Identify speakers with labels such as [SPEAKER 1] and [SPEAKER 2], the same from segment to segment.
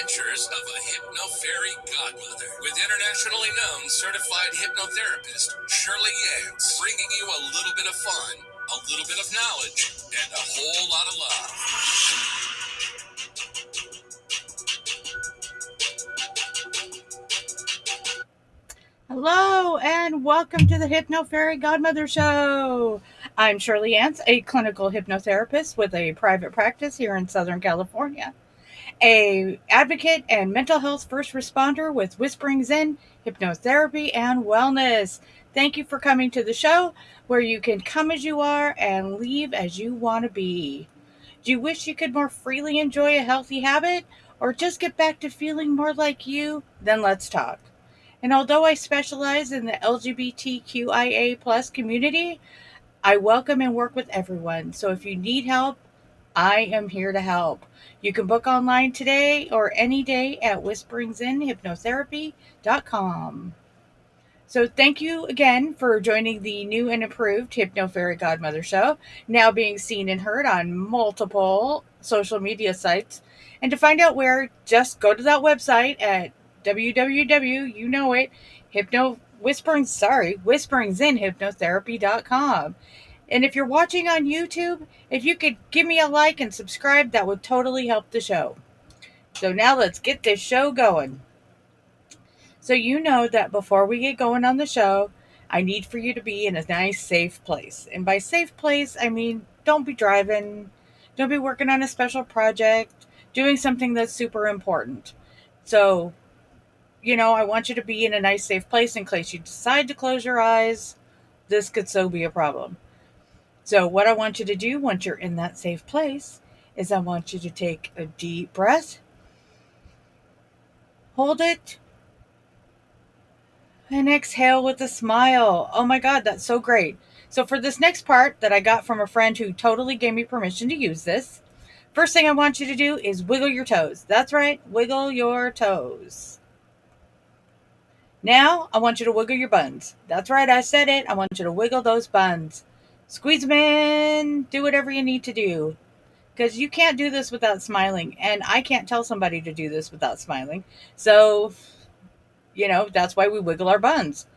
[SPEAKER 1] adventures of a Hypno Fairy Godmother with internationally known certified hypnotherapist Shirley Yance, bringing you a little bit of fun, a little bit of knowledge, and a whole lot of love.
[SPEAKER 2] Hello and welcome to the Hypno Fairy Godmother Show. I'm Shirley Yance, a clinical hypnotherapist with a private practice here in Southern California, a advocate and mental health first responder with Whispering Zen, hypnotherapy, and wellness. Thank you for coming to the show where you can come as you are and leave as you want to be. Do you wish you could more freely enjoy a healthy habit or just get back to feeling more like you? Then let's talk. And although I specialize in the LGBTQIA plus community, I welcome and work with everyone. So if you need help, I am here to help. You can book online today or any day at whisperingsinhypnotherapy.com. So thank you again for joining the new and improved Hypno Fairy Godmother Show, now being seen and heard on multiple social media sites. And to find out where, just go to that website at www, you know it, whisperingsinhypnotherapy.com. And if you're watching on YouTube, if you could give me a like and subscribe, that would totally help the show. So now let's get this show going. So you know that before we get going on the show, I need for you to be in a nice, safe place. And by safe place, I mean don't be driving, don't be working on a special project, doing something that's super important. So, I want you to be in a nice, safe place in case you decide to close your eyes. This could so be a problem. So what I want you to do once you're in that safe place is I want you to take a deep breath, hold it, and exhale with a smile. Oh my God, that's so great. So for this next part that I got from a friend who totally gave me permission to use this, first thing I want you to do is wiggle your toes. That's right, wiggle your toes. Now I want you to wiggle your buns. That's right, I said it. I want you to wiggle those buns. Squeeze them in, do whatever you need to do. Because you can't do this without smiling. And I can't tell somebody to do this without smiling. So, that's why we wiggle our buns.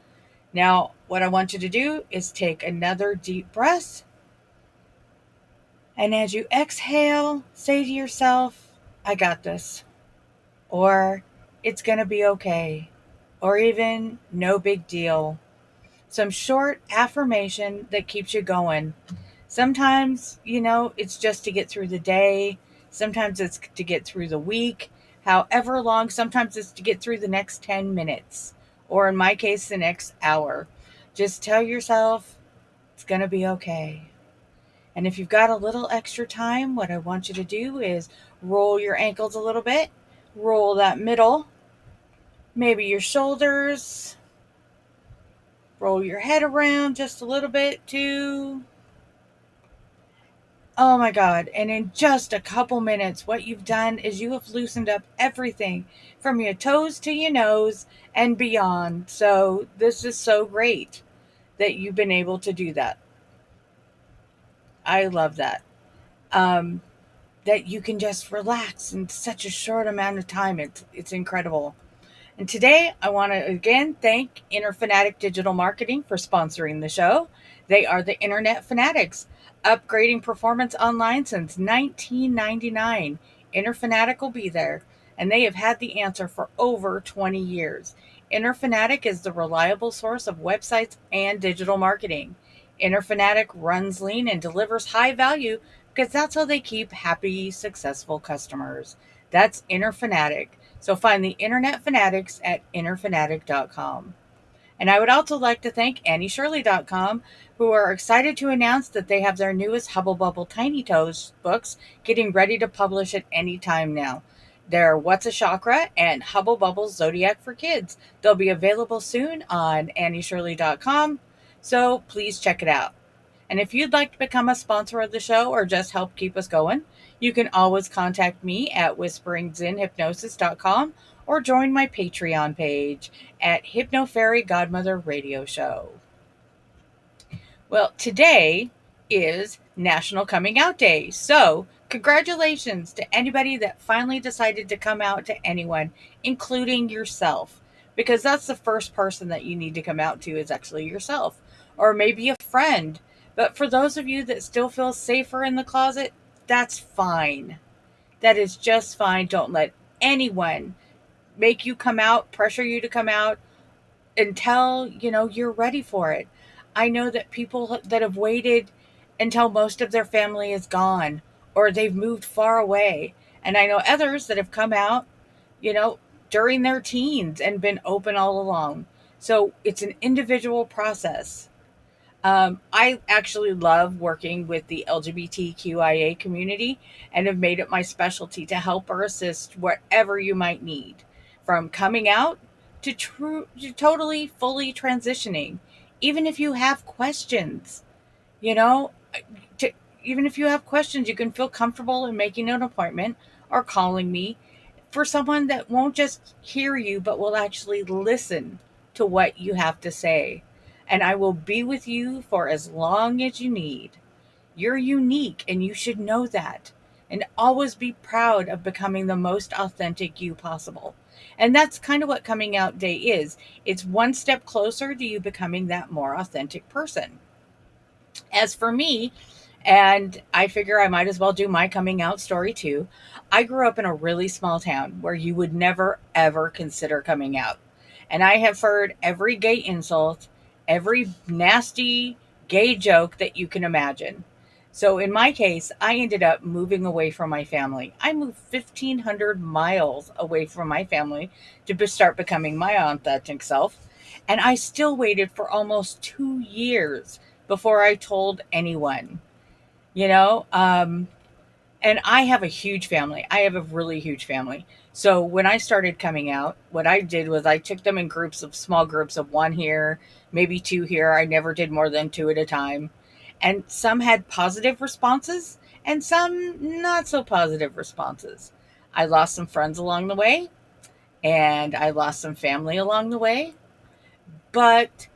[SPEAKER 2] Now, what I want you to do is take another deep breath. And as you exhale, say to yourself, I got this. Or it's going to be okay. Or even no big deal. Some short affirmation that keeps you going. Sometimes, it's just to get through the day. Sometimes it's to get through the week. However long, sometimes it's to get through the next 10 minutes. Or in my case, the next hour. Just tell yourself it's going to be okay. And if you've got a little extra time, what I want you to do is roll your ankles a little bit. Roll that middle. Maybe your shoulders. Roll your head around just a little bit too. Oh my God. And in just a couple minutes, what you've done is you have loosened up everything from your toes to your nose and beyond. So this is so great that you've been able to do that. I love that. That you can just relax in such a short amount of time. It's incredible. And today I want to again thank Inner Fanatic Digital Marketing for sponsoring the show. They are the Internet Fanatics, upgrading performance online since 1999. Inner Fanatic will be there, and they have had the answer for over 20 years. Inner Fanatic is the reliable source of websites and digital marketing. Inner Fanatic runs lean and delivers high value because that's how they keep happy, successful customers. That's Inner Fanatic. So find the Internet Fanatics at innerfanatic.com. And I would also like to thank AnnieShirley.com, who are excited to announce that they have their newest Hubble Bubble Tiny Toes books getting ready to publish at any time now. They're What's a Chakra and Hubble Bubble Zodiac for Kids. They'll be available soon on AnnieShirley.com, so please check it out. And if you'd like to become a sponsor of the show or just help keep us going, you can always contact me at whisperingsinhypnosis.com or join my Patreon page at Hypno Fairy Godmother Radio Show. Well, today is National Coming Out Day, so Congratulations to anybody that finally decided to come out to anyone, including yourself, because that's the first person that you need to come out to is actually yourself, or maybe a friend. But for those of you that still feel safer in the closet, that's fine. That is just fine. Don't let anyone make you come out, pressure you to come out until, you're ready for it. I know that people that have waited until most of their family is gone or they've moved far away. And I know others that have come out, you know, during their teens and been open all along. So it's an individual process. I actually love working with the LGBTQIA community and have made it my specialty to help or assist whatever you might need, from coming out to totally fully transitioning. Even if you have questions, you know, to, even if you have questions, you can feel comfortable in making an appointment or calling me for someone that won't just hear you, but will actually listen to what you have to say. And I will be with you for as long as you need. You're unique and you should know that. And always be proud of becoming the most authentic you possible. And that's kind of what coming out day is. It's one step closer to you becoming that more authentic person. As for me, and I figure I might as well do my coming out story too. I grew up in a really small town where you would never ever consider coming out. And I have heard every gay insult, every nasty gay joke that you can imagine. So in my case, I ended up moving away from my family. I moved 1,500 miles away from my family to start becoming my authentic self. And I still waited for almost 2 years before I told anyone, you know? And I have a huge family. I have a really huge family. So when I started coming out, what I did was I took them in small groups of one here, maybe two here. I never did more than two at a time. And some had positive responses and some not so positive responses. I lost some friends along the way and I lost some family along the way. But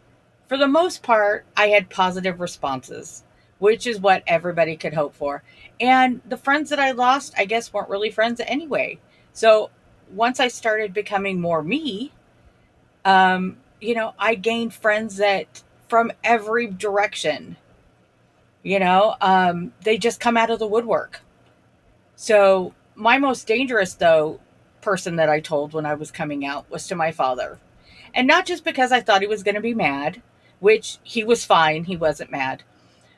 [SPEAKER 2] for the most part, I had positive responses, which is what everybody could hope for. And the friends that I lost, I guess, weren't really friends anyway. So once I started becoming more me, I gained friends that from every direction, they just come out of the woodwork. So my most dangerous, though, person that I told when I was coming out was to my father. And not just because I thought he was going to be mad, which he was fine, he wasn't mad.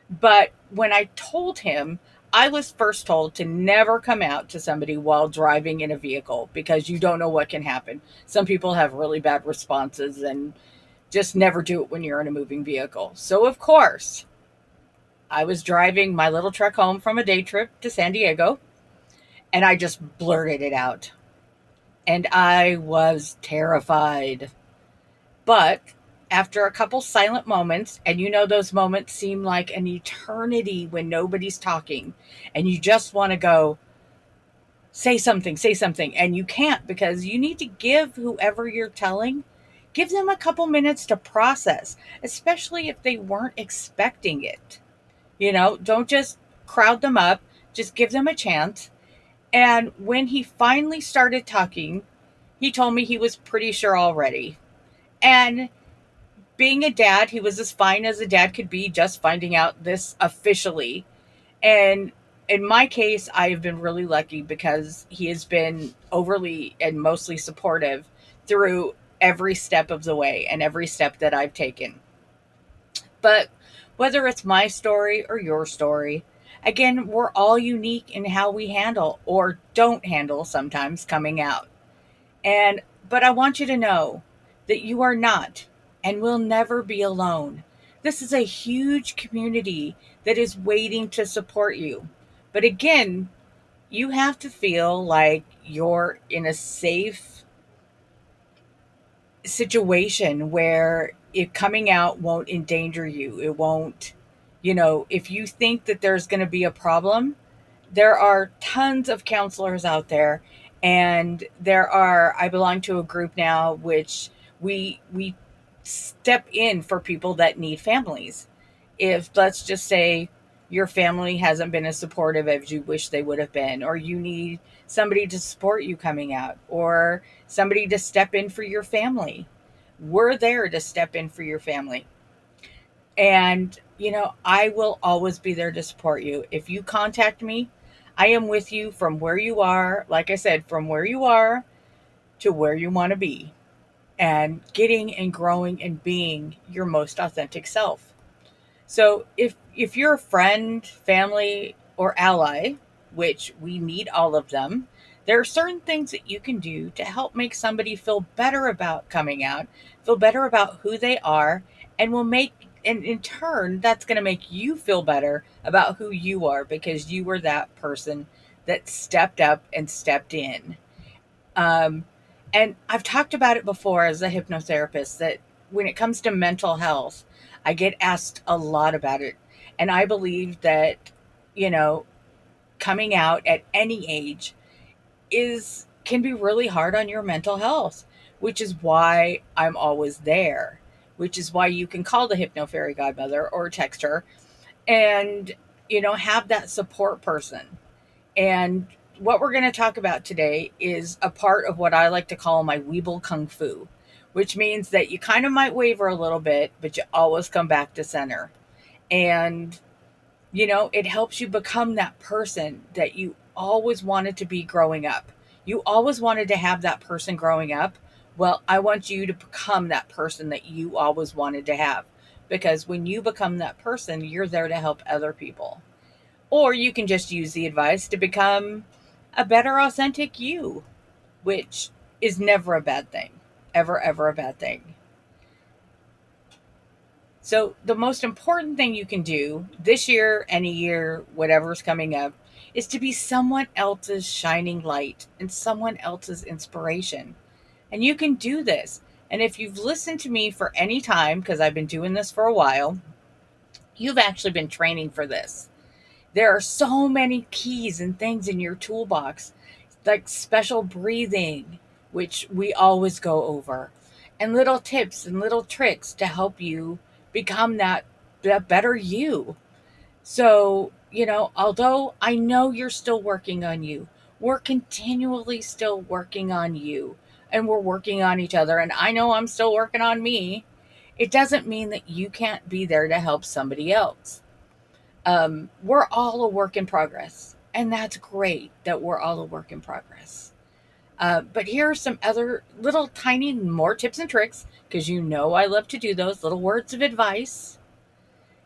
[SPEAKER 2] But when I told him, I was first told to never come out to somebody while driving in a vehicle because you don't know what can happen. Some people have really bad responses and just never do it when you're in a moving vehicle. So, of course, I was driving my little truck home from a day trip to San Diego and I just blurted it out. And I was terrified. But after a couple silent moments, and those moments seem like an eternity when nobody's talking, and you just want to go, say something, and you can't because you need to give whoever you're telling, give them a couple minutes to process, especially if they weren't expecting it. Don't just crowd them up, just give them a chance. And when he finally started talking, he told me he was pretty sure already. And being a dad, he was as fine as a dad could be just finding out this officially. And in my case, I have been really lucky because he has been overly and mostly supportive through every step of the way and every step that I've taken. But whether it's my story or your story, again, we're all unique in how we handle or don't handle sometimes coming out. But I want you to know that you are not and will never be alone. This is a huge community that is waiting to support you. But again, you have to feel like you're in a safe situation where it coming out won't endanger you. It won't, if you think that there's going to be a problem, there are tons of counselors out there, and I belong to a group now which we step in for people that need families. If, let's just say, your family hasn't been as supportive as you wish they would have been, or you need somebody to support you coming out, or somebody to step in for your family. We're there to step in for your family. And, I will always be there to support you. If you contact me, I am with you from where you are, like I said, from where you are to where you want to be, and getting and growing and being your most authentic self. So if you're a friend, family, or ally, which we need all of them, there are certain things that you can do to help make somebody feel better about coming out, feel better about who they are, and will make and in turn that's going to make you feel better about who you are because you were that person that stepped up and stepped in. Um, and I've talked about it before as a hypnotherapist that when it comes to mental health, I get asked a lot about it. And I believe that, you know, coming out at any age is can be really hard on your mental health, which is why I'm always there, which is why you can call the Hypno Fairy Godmother or text her and, have that support person. And what we're going to talk about today is a part of what I like to call my Weeble Kung Fu, which means that you kind of might waver a little bit, but you always come back to center. And, it helps you become that person that you always wanted to be growing up. You always wanted to have that person growing up. Well, I want you to become that person that you always wanted to have. Because when you become that person, you're there to help other people. Or you can just use the advice to become a better authentic you, which is never a bad thing. Ever, ever a bad thing. So, the most important thing you can do this year, any year, whatever's coming up, is to be someone else's shining light and someone else's inspiration. And you can do this. And if you've listened to me for any time, because I've been doing this for a while, you've actually been training for this. There are so many keys and things in your toolbox, like special breathing, which we always go over, and little tips and little tricks to help you become that better you. So, although I know you're still working on you, we're continually still working on you, and we're working on each other. And I know I'm still working on me. It doesn't mean that you can't be there to help somebody else. We're all a work in progress, and that's great that we're all a work in progress. But here are some other little tiny more tips and tricks because I love to do those little words of advice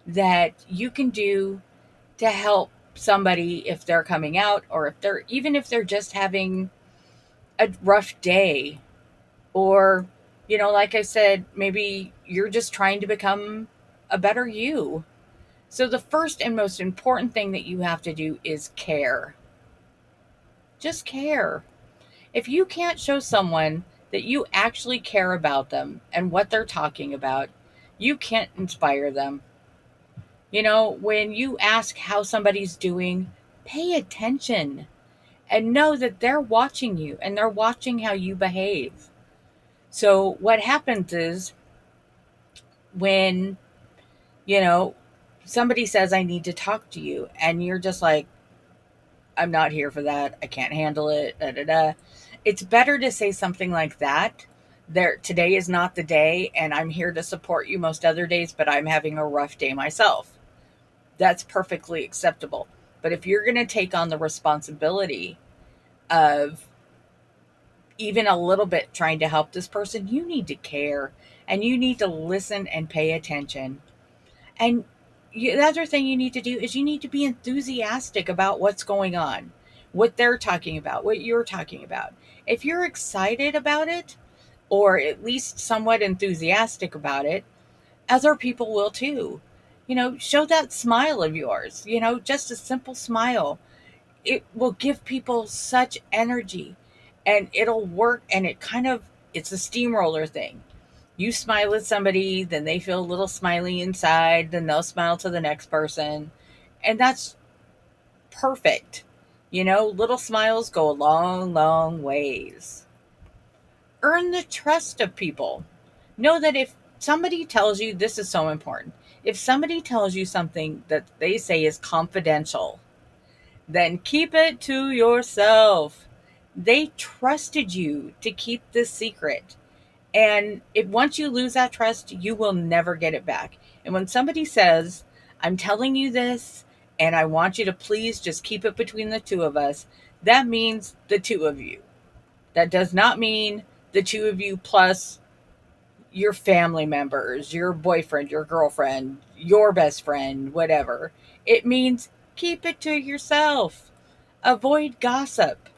[SPEAKER 2] that you can do to help somebody if they're coming out or if they're just having a rough day, or like I said, maybe you're just trying to become a better you. So, the first and most important thing that you have to do is care. Just care. If you can't show someone that you actually care about them and what they're talking about, you can't inspire them. When you ask how somebody's doing, pay attention and know that they're watching you and they're watching how you behave. So, what happens is when, you know, somebody says, I need to talk to you, and you're just like, I'm not here for that. I can't handle it. Da, da, da. It's better to say something like that. Today is not the day, and I'm here to support you most other days, but I'm having a rough day myself. That's perfectly acceptable. But if you're going to take on the responsibility of even a little bit trying to help this person, you need to care and you need to listen and pay attention. And the other thing you need to do is you need to be enthusiastic about what's going on, what they're talking about, what you're talking about. If you're excited about it, or at least somewhat enthusiastic about it, other people will too. Show that smile of yours, just a simple smile. It will give people such energy and it'll work. And it's a steamroller thing. You smile at somebody, then they feel a little smiley inside, then they'll smile to the next person. And that's perfect. Little smiles go a long, long ways. Earn the trust of people. Know that if somebody tells you this is so important, If somebody tells you something that they say is confidential, then keep it to yourself. They trusted you to keep this secret. And if once you lose that trust, you will never get it back. And when somebody says, I'm telling you this, and I want you to please just keep it between the two of us, that means the two of you. That does not mean the two of you plus your family members, your boyfriend, your girlfriend, your best friend, whatever. It means keep it to yourself. Avoid gossip.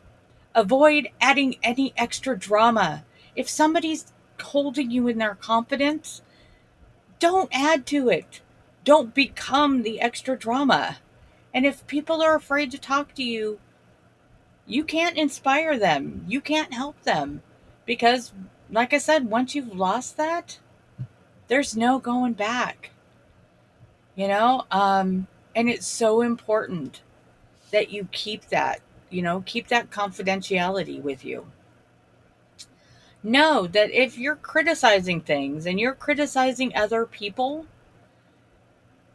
[SPEAKER 2] Avoid adding any extra drama. If somebody's holding you in their confidence, don't add to it. Don't become the extra drama. And if people are afraid to talk to you, you can't inspire them. You can't help them. Because, like I said, once you've lost that, there's no going back. You know? And it's so important that you keep that, keep that confidentiality with you. Know that if you're criticizing things and you're criticizing other people,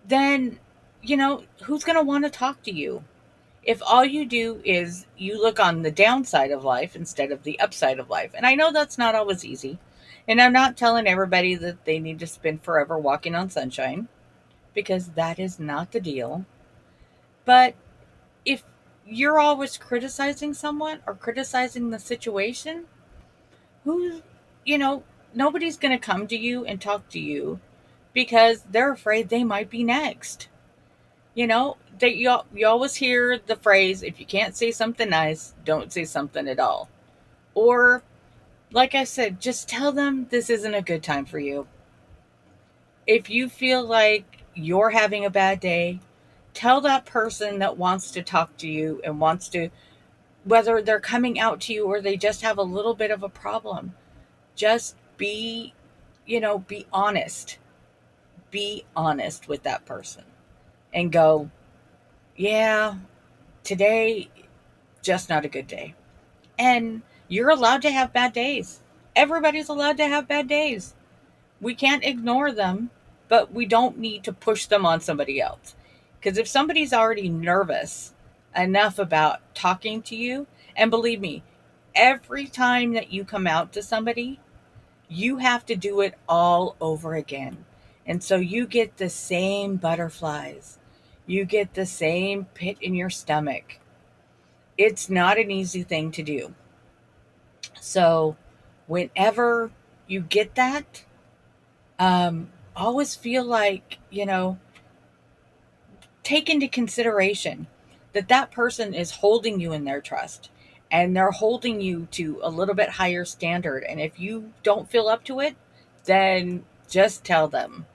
[SPEAKER 2] then, who's going to want to talk to you? If all you do is you look on the downside of life instead of the upside of life. And I know that's not always easy. And I'm not telling everybody that they need to spend forever walking on sunshine, because that is not the deal. But if you're always criticizing someone or criticizing the situation, who, you know, nobody's going to come to you and talk to you because they're afraid they might be next. That you always hear the phrase, if you can't say something nice, don't say something at all. Or, like I said, just tell them this isn't a good time for you. If you feel like you're having a bad day, tell that person that wants to talk to you and wants to, whether they're coming out to you or they just have a little bit of a problem, just be honest. Be honest with that person and go, yeah, today, just not a good day. And you're allowed to have bad days. Everybody's allowed to have bad days. We can't ignore them, but we don't need to push them on somebody else. Because if somebody's already nervous enough about talking to you, and believe me, every time that you come out to somebody, you have to do it all over again. And so you get the same butterflies. You get the same pit in your stomach. It's not an easy thing to do. So whenever you get that, always feel like, take into consideration that that person is holding you in their trust and they're holding you to a little bit higher standard. And if you don't feel up to it, then just tell them.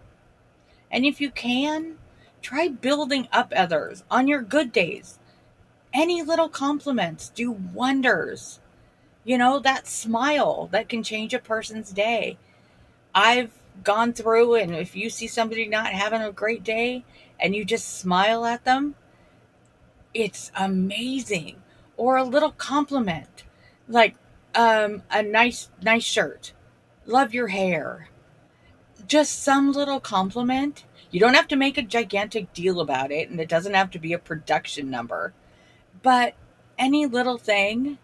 [SPEAKER 2] And if you can, try building up others on your good days. Any little compliments do wonders. That smile that can change a person's day. I've gone through, and if you see somebody not having a great day and you just smile at them, it's amazing. Or a little compliment, like a nice shirt, love your hair, just some little compliment. You don't have to make a gigantic deal about it, and it doesn't have to be a production number, but any little thing,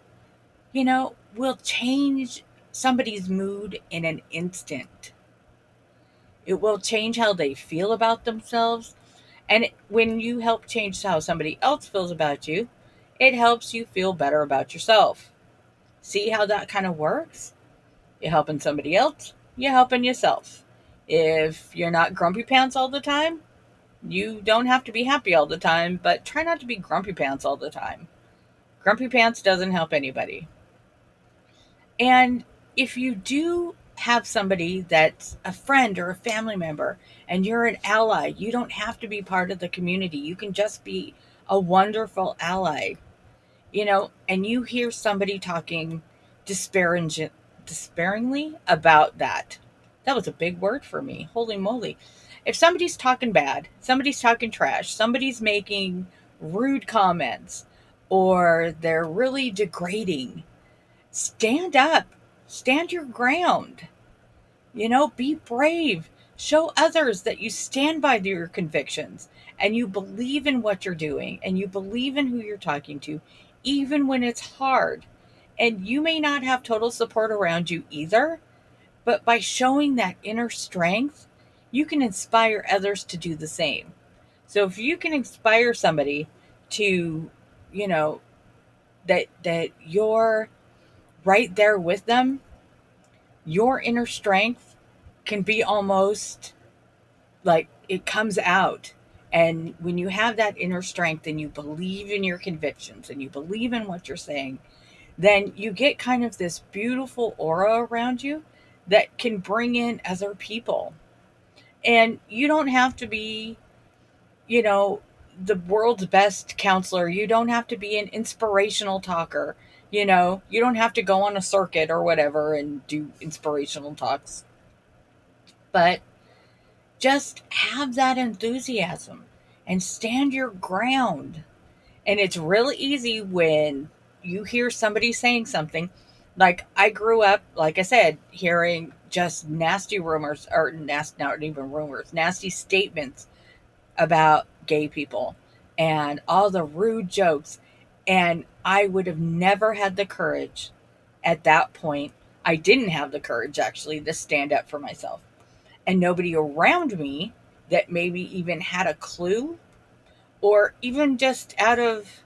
[SPEAKER 2] will change somebody's mood in an instant. It will change how they feel about themselves. And when you help change how somebody else feels about you, it helps you feel better about yourself. See how that kind of works? You're helping somebody else, you're helping yourself. If you're not grumpy pants all the time, you don't have to be happy all the time, but try not to be grumpy pants all the time. Grumpy pants doesn't help anybody. And if you do have somebody that's a friend or a family member and you're an ally, you don't have to be part of the community. You can just be a wonderful ally, and you hear somebody talking despairingly about that. That was a big word for me. Holy moly. If somebody's talking bad, somebody's talking trash, somebody's making rude comments, or they're really degrading, stand up, stand your ground, be brave, Show others that you stand by your convictions and you believe in what you're doing and you believe in who you're talking to, even when it's hard. And you may not have total support around you either, but by showing that inner strength, you can inspire others to do the same. So if you can inspire somebody to, you know, that you're right there with them, your inner strength can be almost like it comes out. And when you have that inner strength and you believe in your convictions and you believe in what you're saying, then you get kind of this beautiful aura around you that can bring in other people. And you don't have to be, you know, the world's best counselor. You don't have to be an inspirational talker. You don't have to go on a circuit or whatever and do inspirational talks. But just have that enthusiasm and stand your ground. And it's really easy when you hear somebody saying something. Like I grew up, like I said, hearing just nasty rumors, or nasty, not even rumors, nasty statements about gay people and all the rude jokes. And I would have never had the courage at that point. I didn't have the courage actually to stand up for myself. And nobody around me that maybe even had a clue, or even just out of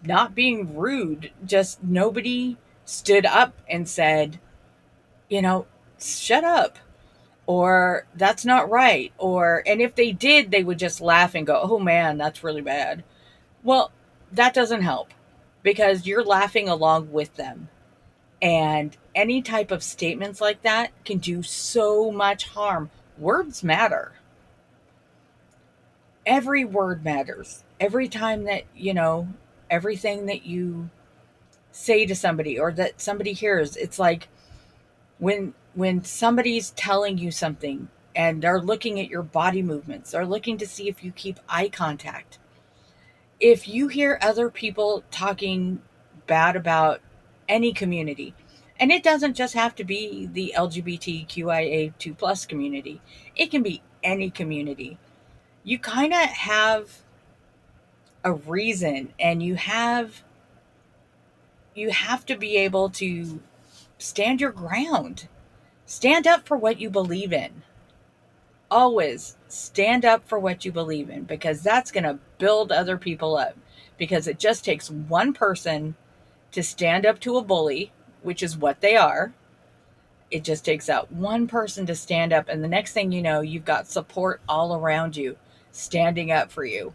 [SPEAKER 2] not being rude, just nobody stood up and said, you know, shut up, or that's not right. Or, and if they did, they would just laugh and go, oh man, that's really bad. Well, that doesn't help because you're laughing along with them. And any type of statements like that can do so much harm. Words matter. Every word matters. Every time that, everything that you say to somebody or that somebody hears, it's like when somebody's telling you something and they're looking at your body movements, they're looking to see if you keep eye contact. If you hear other people talking bad about any community, and it doesn't just have to be the LGBTQIA2 plus community, it can be any community. You kind of have a reason, and you have to be able to stand your ground. Stand up for what you believe in. Always stand up for what you believe in, because that's going to build other people up. Because it just takes one person to stand up to a bully, which is what they are. It just takes out one person to stand up, and the next thing you know, you've got support all around you standing up for you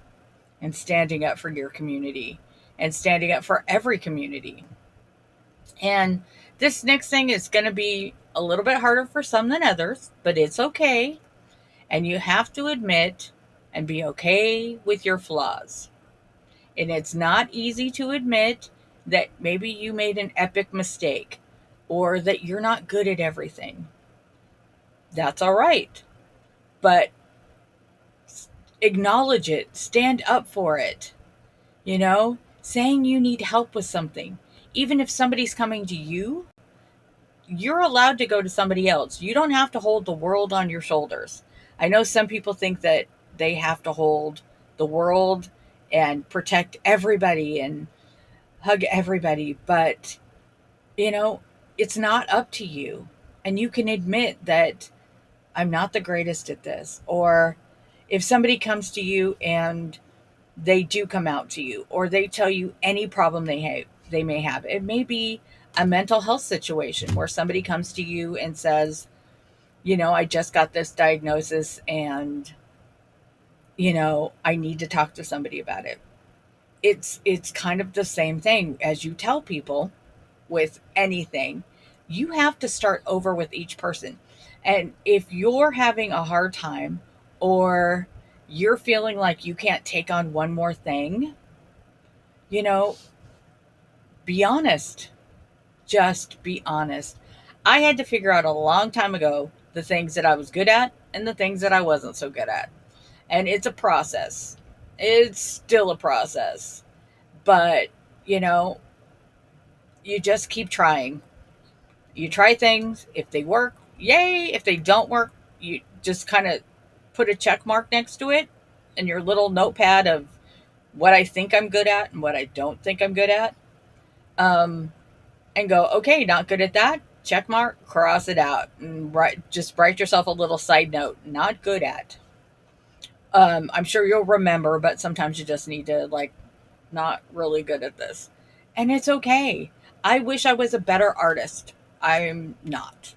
[SPEAKER 2] and standing up for your community and standing up for every community. And this next thing is going to be a little bit harder for some than others, but it's okay. And you have to admit and be okay with your flaws. And it's not easy to admit that maybe you made an epic mistake or that you're not good at everything. That's all right. But acknowledge it, stand up for it. Saying you need help with something. Even if somebody's coming to you, you're allowed to go to somebody else. You don't have to hold the world on your shoulders. I know some people think that they have to hold the world and protect everybody and hug everybody, but you know, it's not up to you. And you can admit that I'm not the greatest at this. Or if somebody comes to you and they do come out to you, or they tell you any problem they may have. It may be a mental health situation where somebody comes to you and says, I just got this diagnosis and I need to talk to somebody about it. It's kind of the same thing as you tell people with anything. You have to start over with each person. And if you're having a hard time, or you're feeling like you can't take on one more thing, you know, be honest. Just be honest. I had to figure out a long time ago the things that I was good at and the things that I wasn't so good at. And it's a process. It's still a process. But, you know, you just keep trying. You try things. If they work, yay. If they don't work, You just kind of put a check mark next to it in your little notepad of what I think I'm good at and what I don't think I'm good at. Um, and go, okay, not good at that. Check mark, cross it out, and write yourself a little side note. Not good at. I'm sure you'll remember, but sometimes you just need to like not really good at this, and it's okay. I wish I was a better artist. I'm not.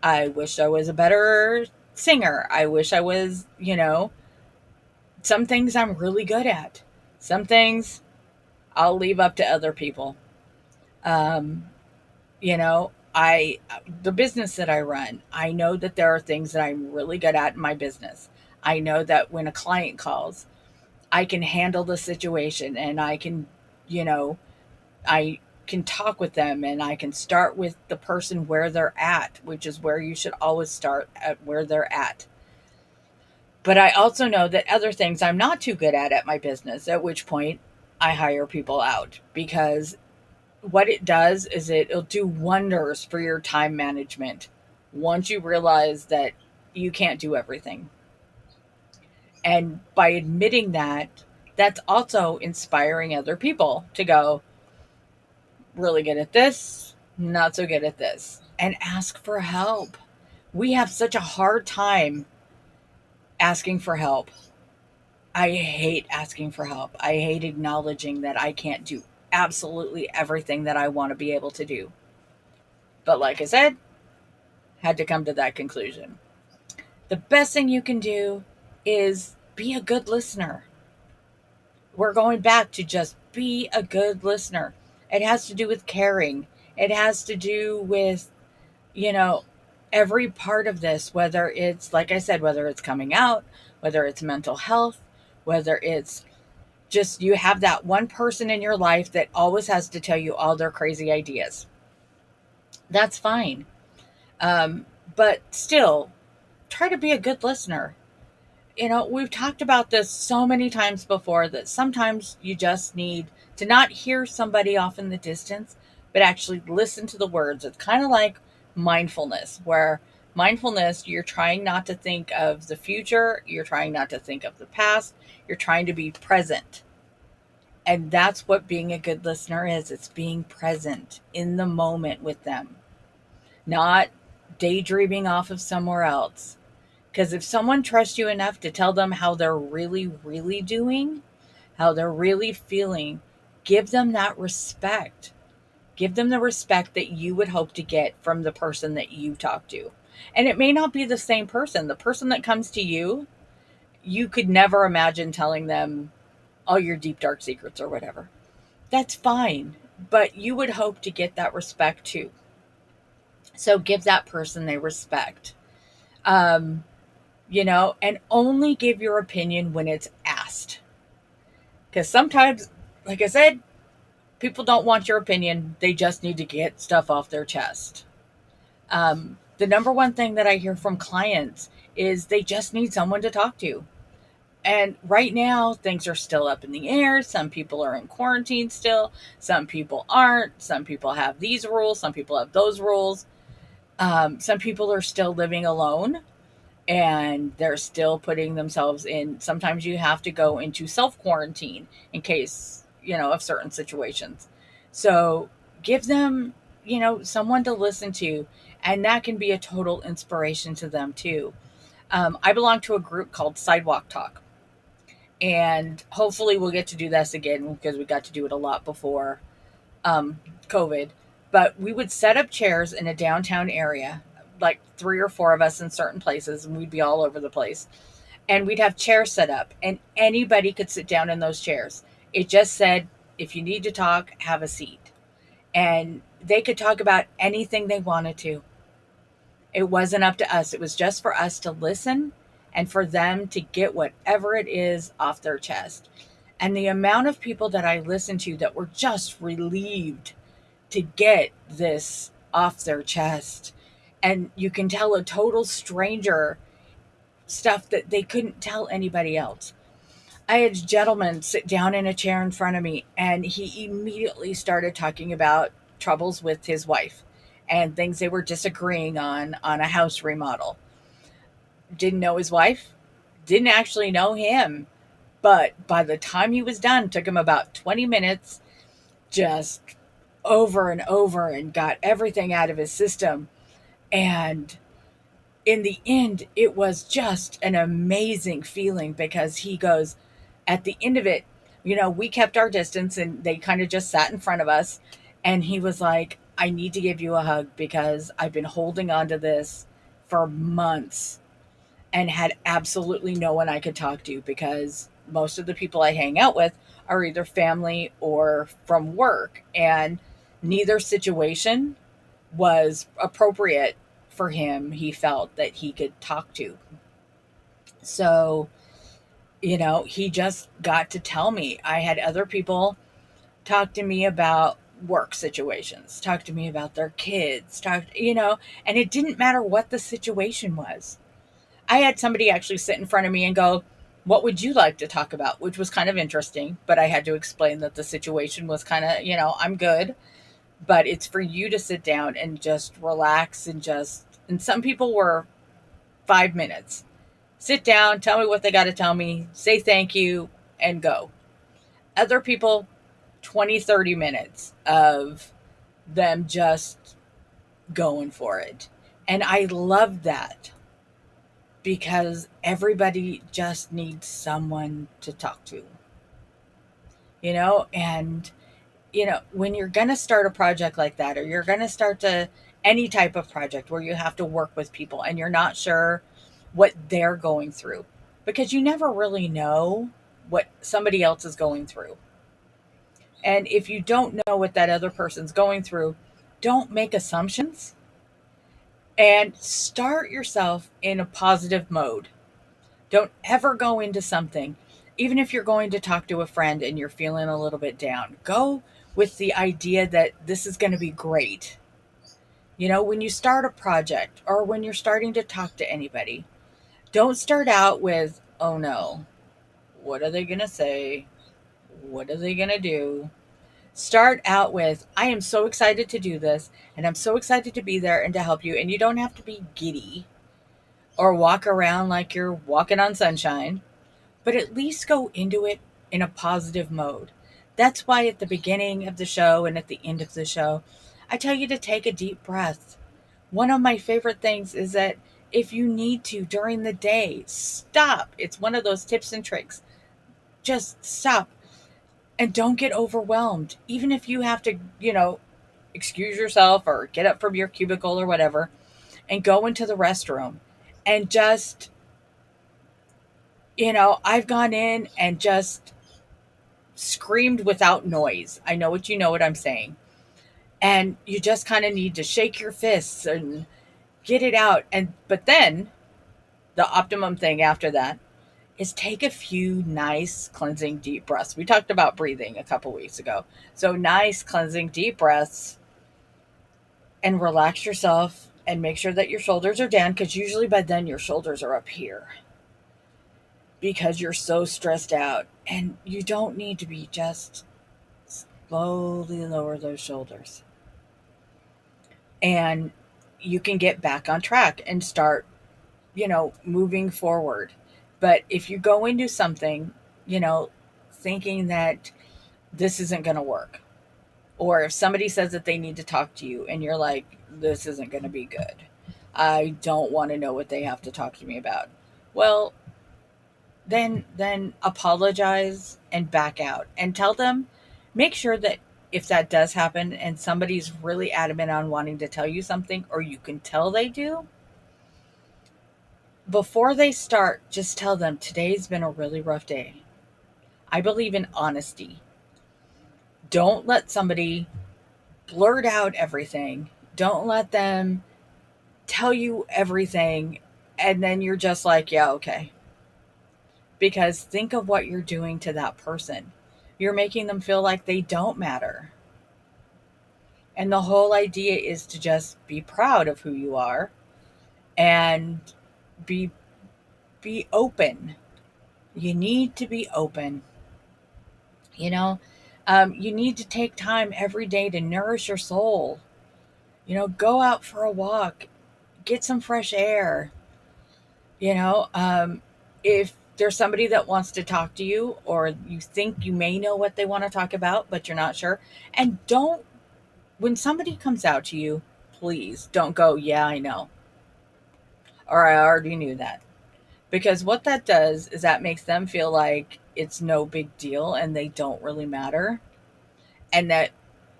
[SPEAKER 2] I wish I was a better singer. I wish I was, some things I'm really good at. Some things I'll leave up to other people. Um, I the business that I run, I know that there are things that I'm really good at in my business. I know that when a client calls, I can handle the situation and you know, I can talk with them and I can start with the person where they're at, which is where you should always start at where they're at. But I also know that other things I'm not too good at my business, at which point I hire people out because what it does is it'll do wonders for your time management once you realize that you can't do everything. And by admitting that, that's also inspiring other people to go, really good at this, not so good at this, and ask for help. We have such a hard time asking for help. I hate asking for help. I hate acknowledging that I can't do absolutely everything that I want to be able to do. But like I said, had to come to that conclusion. The best thing you can do is be a good listener. We're going back to just be a good listener. It has to do with caring. It has to do with, you know, every part of this, whether it's, like I said, whether it's coming out, whether it's mental health, whether it's just you have that one person in your life that always has to tell you all their crazy ideas. That's fine. Um, but still, try to be a good listener. We've talked about this so many times before that sometimes you just need to not hear somebody off in the distance, but actually listen to the words. It's kind of like mindfulness, where mindfulness, you're trying not to think of the future, you're trying not to think of the past, you're trying to be present. And that's what being a good listener is, it's being present in the moment with them, not daydreaming off of somewhere else. Because if someone trusts you enough to tell them how they're really, really doing, how they're really feeling, give them that respect. Give them the respect that you would hope to get from the person that you talk to. And it may not be the same person. The person that comes to you, you could never imagine telling them all your deep, dark secrets or whatever. That's fine. But you would hope to get that respect too. So give that person their respect. Um, and only give your opinion when it's asked. Because sometimes, like I said, people don't want your opinion. They just need to get stuff off their chest. The number one thing that I hear from clients is they just need someone to talk to. And right now, things are still up in the air. Some people are in quarantine still. Some people aren't. Some people have these rules. Some people have those rules. Some people are still living alone and they're still putting themselves in. Sometimes you have to go into self quarantine in case, of certain situations. So give them, someone to listen to, and that can be a total inspiration to them too. I belong to a group called Sidewalk Talk, and hopefully we'll get to do this again because we got to do it a lot before COVID. But we would set up chairs in a downtown area, like three or four of us in certain places, and we'd be all over the place. And we'd have chairs set up, and anybody could sit down in those chairs. It just said, if you need to talk, have a seat. And they could talk about anything they wanted to. It wasn't up to us. It was just for us to listen and for them to get whatever it is off their chest. And the amount of people that I listened to that were just relieved to get this off their chest. And you can tell a total stranger stuff that they couldn't tell anybody else. I had a gentleman sit down in a chair in front of me, and he immediately started talking about troubles with his wife and things they were disagreeing on a house remodel. Didn't know his wife, didn't actually know him. But by the time he was done, took him about 20 minutes, just over and over, and got everything out of his system. And in the end, it was just an amazing feeling because he goes, at the end of it, we kept our distance and they kind of just sat in front of us. And he was like, I need to give you a hug because I've been holding on to this for months and had absolutely no one I could talk to because most of the people I hang out with are either family or from work. And neither situation was appropriate for him, he felt, that he could talk to. So, he just got to tell me. I had other people talk to me about work situations, talk to me about their kids, and it didn't matter what the situation was. I had somebody actually sit in front of me and go, what would you like to talk about? Which was kind of interesting, but I had to explain that the situation was kind of, I'm good, but it's for you to sit down and just relax and some people were 5 minutes. Sit down, tell me what they got to tell me, say thank you, and go. Other people, 20, 30 minutes of them just going for it. And I love that because everybody just needs someone to talk to, and when you're going to start a project like that, or you're going to start any type of project where you have to work with people and you're not sure what they're going through, because you never really know what somebody else is going through. And if you don't know what that other person's going through, don't make assumptions and start yourself in a positive mode. Don't ever go into something, even if you're going to talk to a friend and you're feeling a little bit down, go with the idea that this is going to be great. When you start a project or when you're starting to talk to anybody, don't start out with, oh no, what are they going to say? What are they going to do? Start out with, I am so excited to do this and I'm so excited to be there and to help you. And you don't have to be giddy or walk around like you're walking on sunshine, but at least go into it in a positive mode. That's why at the beginning of the show and at the end of the show, I tell you to take a deep breath. One of my favorite things is that if you need to during the day, stop. It's one of those tips and tricks. Just stop and don't get overwhelmed. Even if you have to, excuse yourself or get up from your cubicle or whatever and go into the restroom and just, I've gone in and just screamed without noise. I know what I'm saying. And you just kind of need to shake your fists and get it out. But then the optimum thing after that is take a few nice cleansing deep breaths. We talked about breathing a couple weeks ago. So nice cleansing deep breaths and relax yourself and make sure that your shoulders are down, because usually by then your shoulders are up here because you're so stressed out, and you don't need to be. Just slowly lower those shoulders and you can get back on track and start, moving forward. But if you go into something, thinking that this isn't going to work, or if somebody says that they need to talk to you and you're like, this isn't going to be good, I don't want to know what they have to talk to me about. Well, then apologize and back out and tell them, make sure that if that does happen and somebody's really adamant on wanting to tell you something, or you can tell they do, before they start, just tell them, today's been a really rough day. I believe in honesty. Don't let somebody blurt out everything. Don't let them tell you everything and then you're just like, yeah, okay. Because think of what you're doing to that person. You're making them feel like they don't matter. And the whole idea is to just be proud of who you are and be be open. You need to be open. You know, you need to take time every day to nourish your soul. Go out for a walk, get some fresh air. You know, if there's somebody that wants to talk to you, or you think you may know what they want to talk about, but you're not sure, and don't, when somebody comes out to you, please don't go, yeah, I know, or I already knew that. Because what that does is that makes them feel like it's no big deal and they don't really matter, and that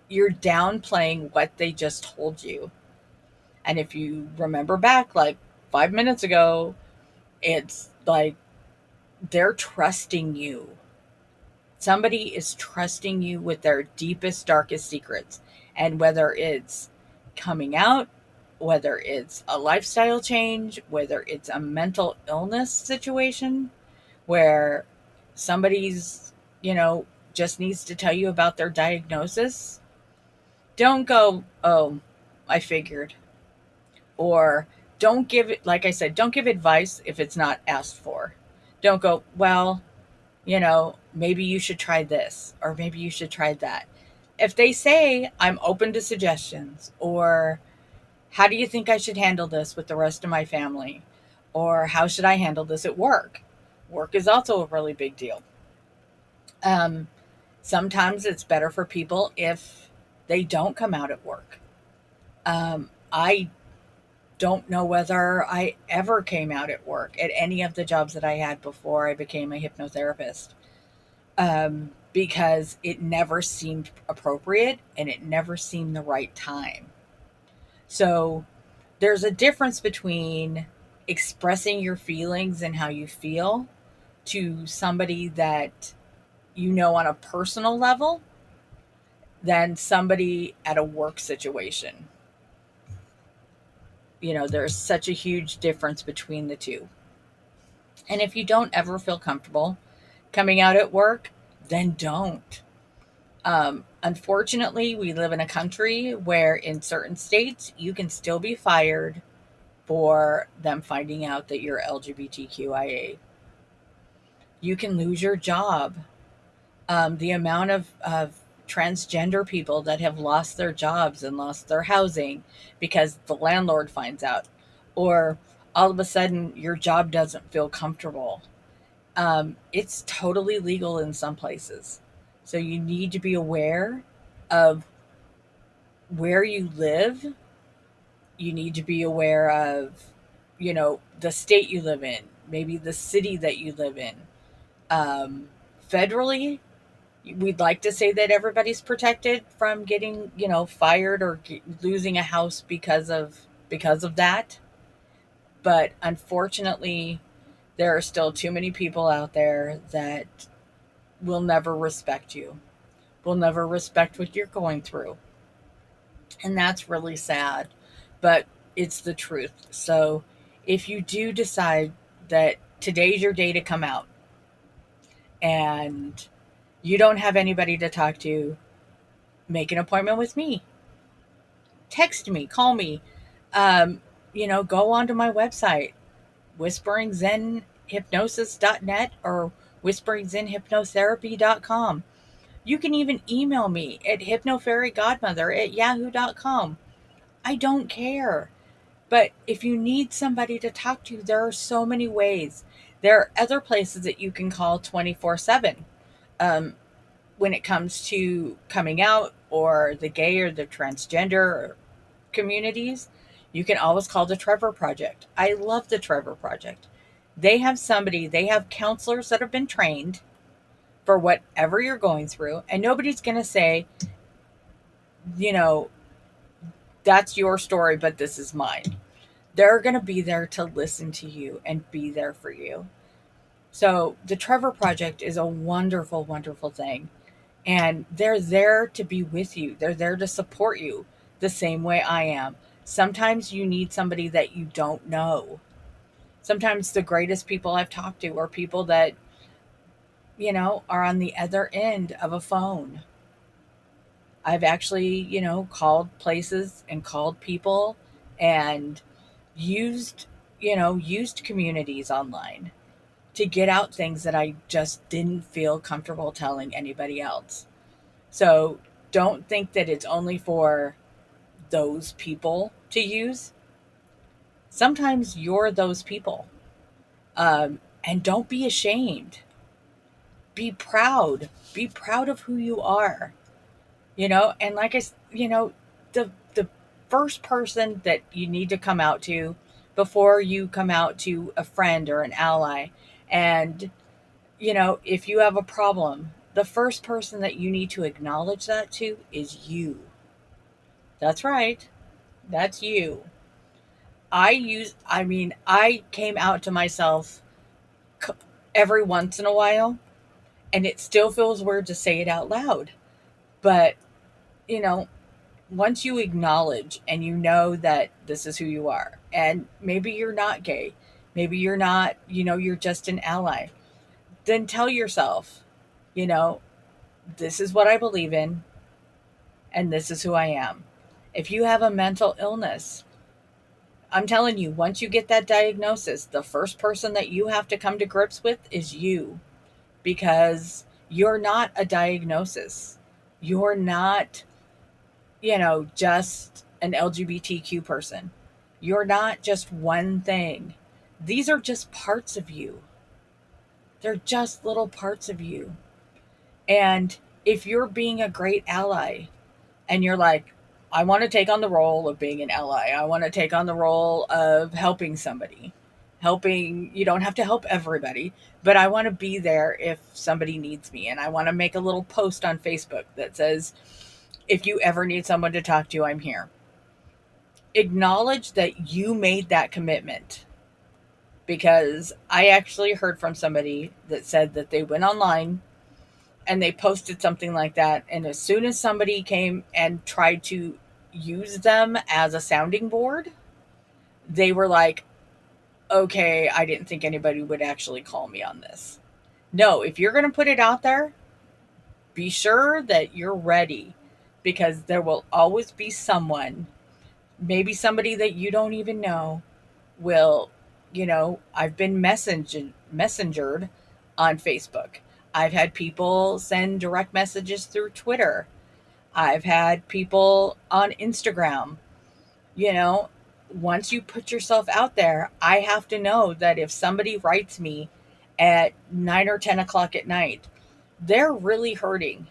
[SPEAKER 2] you're downplaying what they just told you. And if you remember back like 5 minutes ago, it's like they're trusting you. Somebody is trusting you with their deepest, darkest secrets. And whether it's coming out, whether it's a lifestyle change, whether it's a mental illness situation where somebody's, you know, just needs to tell you about their diagnosis, don't go, oh, I figured. Or don't give it, like I said, don't give advice if it's not asked for. Don't go, well, maybe you should try this or maybe you should try that. If they say, I'm open to suggestions, or how do you think I should handle this with the rest of my family? Or how should I handle this at work? Work is also a really big deal. Um, Sometimes it's better for people if they don't come out at work. I don't know whether I ever came out at work at any of the jobs that I had before I became a hypnotherapist, because it never seemed appropriate and it never seemed the right time. So there's a difference between expressing your feelings and how you feel to somebody that you know on a personal level than somebody at a work situation. There's such a huge difference between the two. And if you don't ever feel comfortable coming out at work, then don't. Unfortunately, we live in a country where in certain states you can still be fired for them finding out that you're LGBTQIA. You can lose your job. The amount of transgender people that have lost their jobs and lost their housing because the landlord finds out, or all of a sudden your job doesn't feel comfortable. It's totally legal in some places. So you need to be aware of where you live. You need to be aware of, the state you live in, maybe the city that you live in. Federally, we'd like to say that everybody's protected from getting, fired or losing a house because of that. But unfortunately, there are still too many people out there that will never respect you, will never respect what you're going through. And that's really sad, but it's the truth. So if you do decide that today's your day to come out and you don't have anybody to talk to, make an appointment with me. Text me, call me. Go onto my website, whisperingzenhypnosis.net or whisperingzenhypnotherapy.com. You can even email me at hypnofairygodmother@yahoo.com. I don't care. But if you need somebody to talk to, there are so many ways. There are other places that you can call 24/7 when it comes to coming out or the gay or the transgender communities. You can always call the Trevor Project. I love the Trevor Project. They have counselors that have been trained for whatever you're going through, and nobody's going to say, you know, that's your story, but this is mine. They're going to be there to listen to you and be there for you. So the Trevor Project is a wonderful, wonderful thing. And they're there to be with you. They're there to support you the same way I am. Sometimes you need somebody that you don't know. Sometimes the greatest people I've talked to are people that, are on the other end of a phone. I've actually, called places and called people and used, used communities online to get out things that I just didn't feel comfortable telling anybody else. So don't think that it's only for those people to use. Sometimes you're those people. And don't be ashamed. Be proud. Be proud of who you are. And the first person that you need to come out to before you come out to a friend or an ally, and if you have a problem, the first person that you need to acknowledge that to is you. That's right. That's you. I came out to myself c- every once in a while, and it still feels weird to say it out loud. But, you know, once you acknowledge and you know that this is who you are, and maybe you're not gay, maybe you're not, you're just an ally, then tell yourself, you know, this is what I believe in, and this is who I am. If you have a mental illness, I'm telling you, once you get that diagnosis, the first person that you have to come to grips with is you, because you're not a diagnosis. You're not, just an LGBTQ person. You're not just one thing. These are just parts of you. They're just little parts of you. And if you're being a great ally and you're like, I want to take on the role of being an ally, I want to take on the role of helping somebody. Helping, you don't have to help everybody, but I want to be there if somebody needs me. And I want to make a little post on Facebook that says, if you ever need someone to talk to, I'm here. Acknowledge that you made that commitment, because I actually heard from somebody that said that they went online and they posted something like that. And as soon as somebody came and tried to use them as a sounding board, they were like, okay, I didn't think anybody would actually call me on this. No, if you're going to put it out there, be sure that you're ready, because there will always be someone, maybe somebody that you don't even know, will, I've been messengered on Facebook. I've had people send direct messages through Twitter. I've had people on Instagram. You know, Once you put yourself out there, I have to know that if somebody writes me at 9 or 10 o'clock at night, they're really hurting.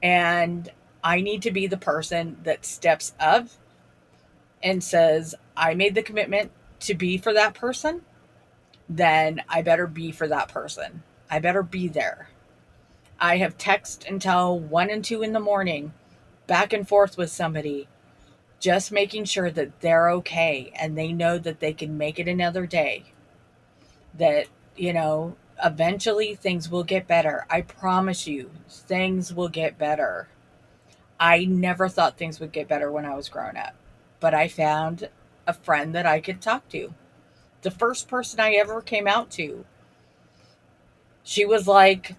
[SPEAKER 2] And I need to be the person that steps up and says, I made the commitment to be for that person, then I better be for that person. I better be there. I have texted until 1 and 2 in the morning, back and forth with somebody, just making sure that they're okay and they know that they can make it another day. That, eventually things will get better. I promise you, things will get better. I never thought things would get better when I was growing up, but I found a friend that I could talk to. The first person I ever came out to, she was like,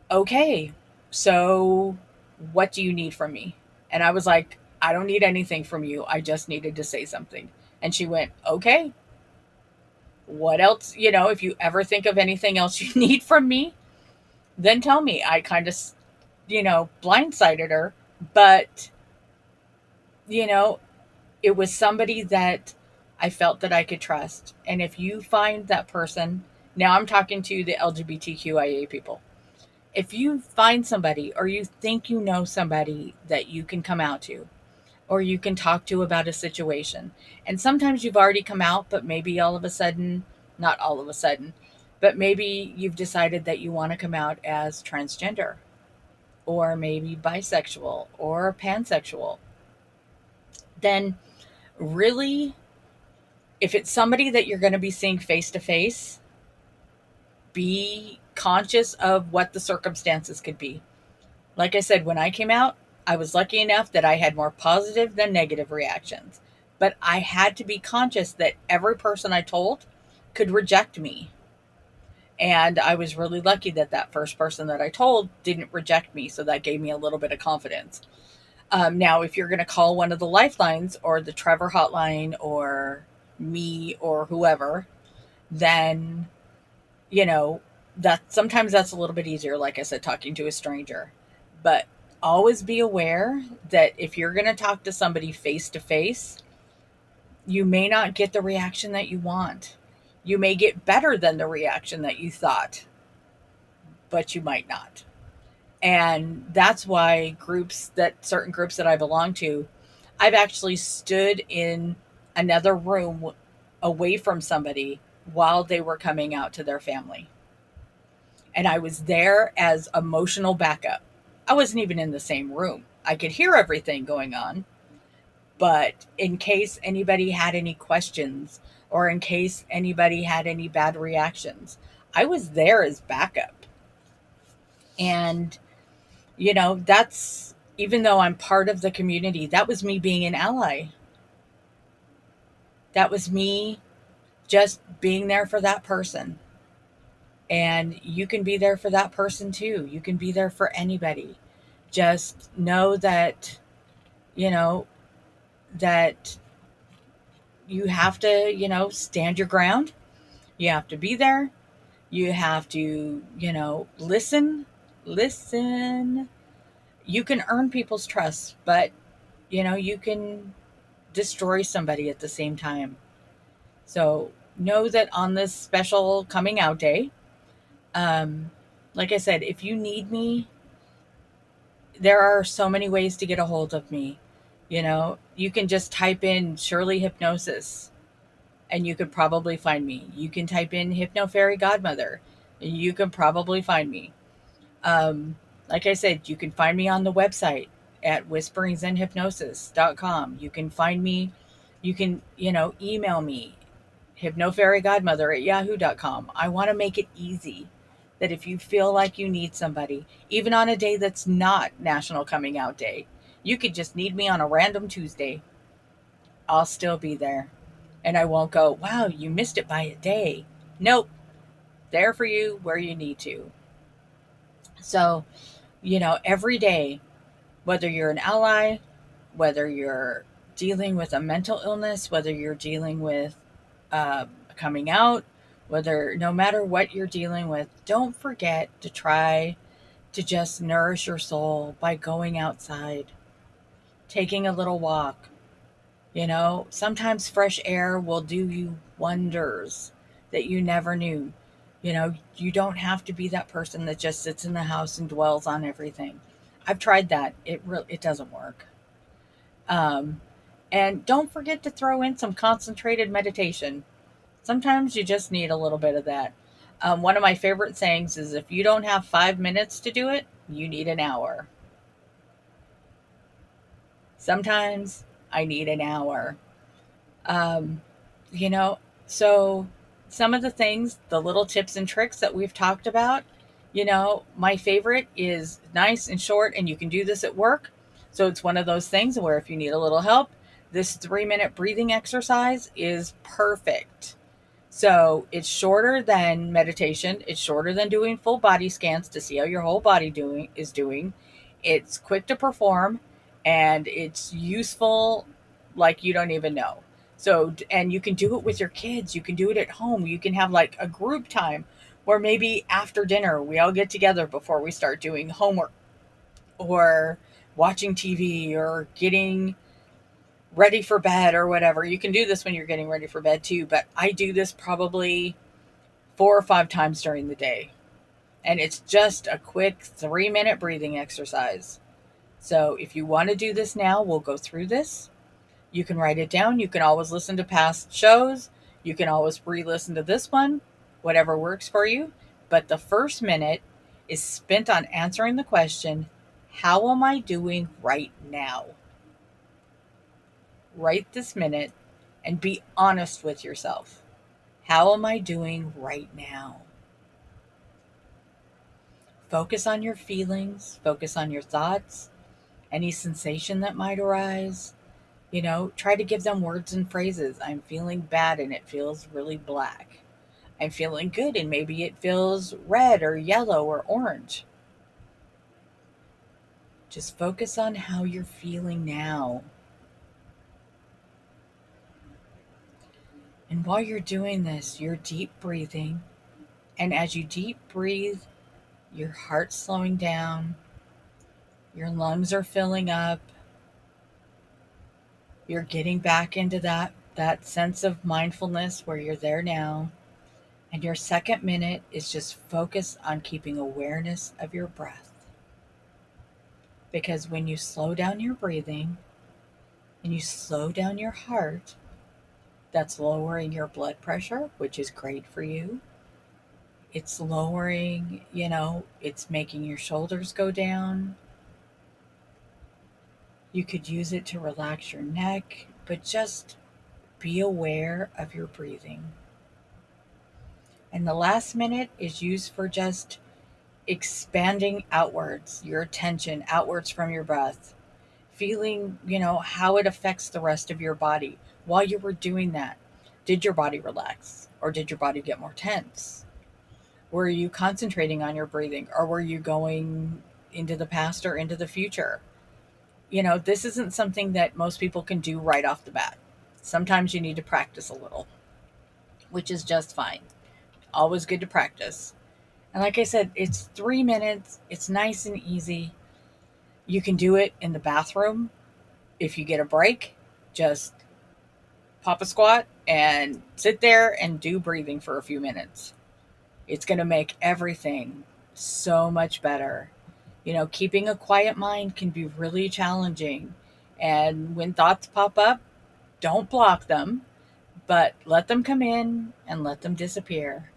[SPEAKER 2] okay, so what do you need from me? And I was like, I don't need anything from you. I just needed to say something. And she went, okay, what else? If you ever think of anything else you need from me, then tell me. I kind of, blindsided her. But, you know, it was somebody that I felt that I could trust. And if you find that person, now I'm talking to the LGBTQIA people. If you find somebody, or you think you know somebody that you can come out to, or you can talk to about a situation, and sometimes you've already come out, but maybe all of a sudden, not all of a sudden, but maybe you've decided that you want to come out as transgender, or maybe bisexual or pansexual, then really, if it's somebody that you're going to be seeing face to face, be conscious of what the circumstances could be. Like I said, when I came out, I was lucky enough that I had more positive than negative reactions. But I had to be conscious that every person I told could reject me. And I was really lucky that that first person that I told didn't reject me. So that gave me a little bit of confidence. Now, if you're going to call one of the lifelines or the Trevor hotline or me or whoever, then, you know, that sometimes that's a little bit easier. Like I said, talking to a stranger, but always be aware that if you're going to talk to somebody face to face, you may not get the reaction that you want. You may get better than the reaction that you thought, but you might not. And that's why certain groups that I belong to, I've actually stood in another room away from somebody while they were coming out to their family. And I was there as emotional backup. I wasn't even in the same room. I could hear everything going on, but in case anybody had any questions or in case anybody had any bad reactions, I was there as backup. And, that's even though I'm part of the community, that was me being an ally. That was me just being there for that person. And you can be there for that person too. You can be there for anybody. Just know that, you know, that you have to, stand your ground. You have to be there. You have to, listen. You can earn people's trust, but, you can destroy somebody at the same time. So know that on this special coming out day, um, like I said, if you need me, there are so many ways to get a hold of me. You can just type in Shirley Hypnosis and you could probably find me. You can type in Hypno Fairy Godmother and you can probably find me. Um, like I said, you can find me on the website at whisperingzenhypnosis.com. You can find me, you can, email me, hypnofairygodmother at yahoo.com. I want to make it easy that if you feel like you need somebody, even on a day that's not National Coming Out Day, you could just need me on a random Tuesday. I'll still be there. And I won't go, wow, you missed it by a day. Nope. There for you where you need to. So, every day, whether you're an ally, whether you're dealing with a mental illness, whether you're dealing with coming out, no matter what you're dealing with, don't forget to try to just nourish your soul by going outside, taking a little walk. Sometimes fresh air will do you wonders that you never knew. You don't have to be that person that just sits in the house and dwells on everything. I've tried that. It doesn't work. Um, and don't forget to throw in some concentrated meditation. Sometimes you just need a little bit of that. One of my favorite sayings is if you don't have 5 minutes to do it, you need an hour. Sometimes I need an hour. Um, you know, so some of the things, the little tips and tricks that we've talked about, my favorite is nice and short, and you can do this at work. So it's one of those things where if you need a little help, this 3-minute breathing exercise is perfect. So it's shorter than meditation. It's shorter than doing full body scans to see how your whole body doing. It's quick to perform and it's useful like you don't even know. So and you can do it with your kids. You can do it at home. You can have like a group time where maybe after dinner we all get together before we start doing homework or watching TV or getting ready for bed or whatever. You can do this when you're getting ready for bed too, but I do this probably 4 or 5 times during the day. And it's just a quick 3-minute breathing exercise. So if you want to do this now, we'll go through this. You can write it down. You can always listen to past shows. You can always re-listen to this one, whatever works for you. But the first minute is spent on answering the question, how am I doing right now? Right this minute and be honest with yourself. How am I doing right now? Focus on your feelings, focus on your thoughts, any sensation that might arise. Try to give them words and phrases. I'm feeling bad and it feels really black. I'm feeling good and maybe it feels red or yellow or orange. Just focus on how you're feeling now. And while you're doing this, you're deep breathing. And as you deep breathe, your heart's slowing down, your lungs are filling up, you're getting back into that sense of mindfulness where you're there now. And your second minute is just focus on keeping awareness of your breath. Because when you slow down your breathing and you slow down your heart, that's lowering your blood pressure, which is great for you. It's lowering, it's making your shoulders go down. You could use it to relax your neck, but just be aware of your breathing. And the last minute is used for just expanding outwards, your attention outwards from your breath, feeling, how it affects the rest of your body. While you were doing that, did your body relax or did your body get more tense? Were you concentrating on your breathing or were you going into the past or into the future? This isn't something that most people can do right off the bat. Sometimes you need to practice a little, which is just fine. Always good to practice. And like I said, it's 3 minutes. It's nice and easy. You can do it in the bathroom. If you get a break, just pop a squat and sit there and do breathing for a few minutes. It's going to make everything so much better. Keeping a quiet mind can be really challenging. And when thoughts pop up, don't block them, but let them come in and let them disappear.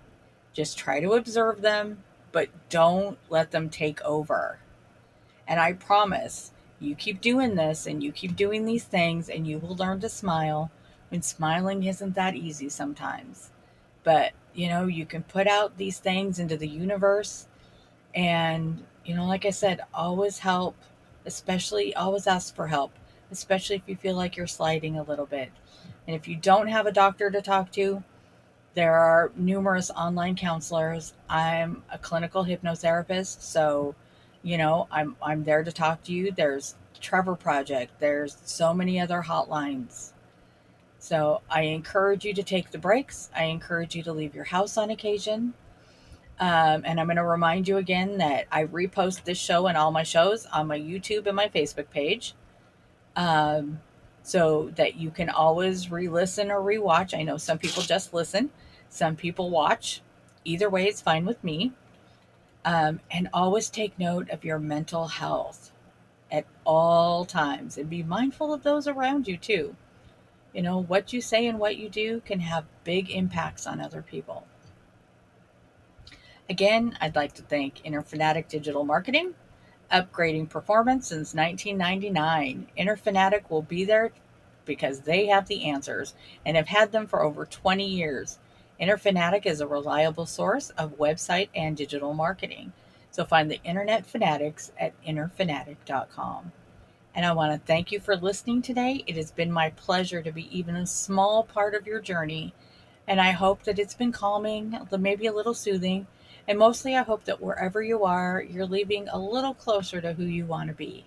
[SPEAKER 2] Just try to observe them, but don't let them take over. And I promise, you keep doing this and you keep doing these things, and you will learn to smile when smiling isn't that easy sometimes. But, you can put out these things into the universe. And, like I said, always help, especially always ask for help, especially if you feel like you're sliding a little bit. And if you don't have a doctor to talk to, there are numerous online counselors. I'm a clinical hypnotherapist, so I'm there to talk to you. There's Trevor Project. There's so many other hotlines. So I encourage you to take the breaks. I encourage you to leave your house on occasion. And I'm going to remind you again that I repost this show and all my shows on my YouTube and my Facebook page. Um, so that you can always re-listen or rewatch. I know some people just listen, some people watch. Either way, it's fine with me. And always take note of your mental health at all times and be mindful of those around you too. What you say and what you do can have big impacts on other people. Again, I'd like to thank Interfanatic Digital Marketing, upgrading performance since 1999. Interfanatic will be there because they have the answers and have had them for over 20 years. Interfanatic is a reliable source of website and digital marketing. So find the Internet Fanatics at interfanatic.com. And I want to thank you for listening today. It has been my pleasure to be even a small part of your journey. And I hope that it's been calming, maybe a little soothing. And mostly, I hope that wherever you are, you're leaving a little closer to who you want to be.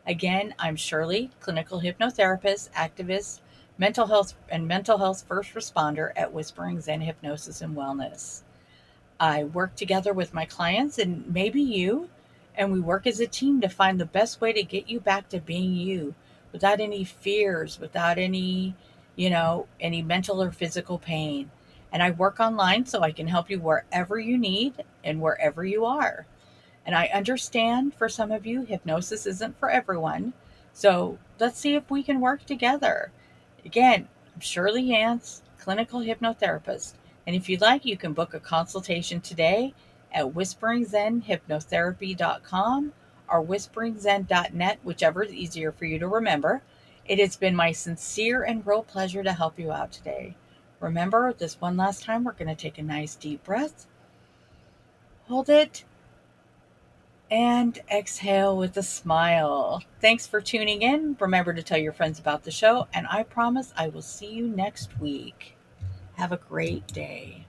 [SPEAKER 2] Again, I'm Shirley, clinical hypnotherapist, activist, mental health first responder at Whispering Zen Hypnosis and Wellness. I work together with my clients and maybe you, and we work as a team to find the best way to get you back to being you without any fears, without any mental or physical pain. And I work online so I can help you wherever you need and wherever you are. And I understand for some of you, hypnosis isn't for everyone. So let's see if we can work together. Again, I'm Shirley Yance, clinical hypnotherapist. And if you'd like, you can book a consultation today at whisperingzenhypnotherapy.com or whisperingzen.net, whichever is easier for you to remember. It has been my sincere and real pleasure to help you out today. Remember, this one last time, we're going to take a nice deep breath, hold it, and exhale with a smile. Thanks for tuning in. Remember to tell your friends about the show, and I promise I will see you next week. Have a great day.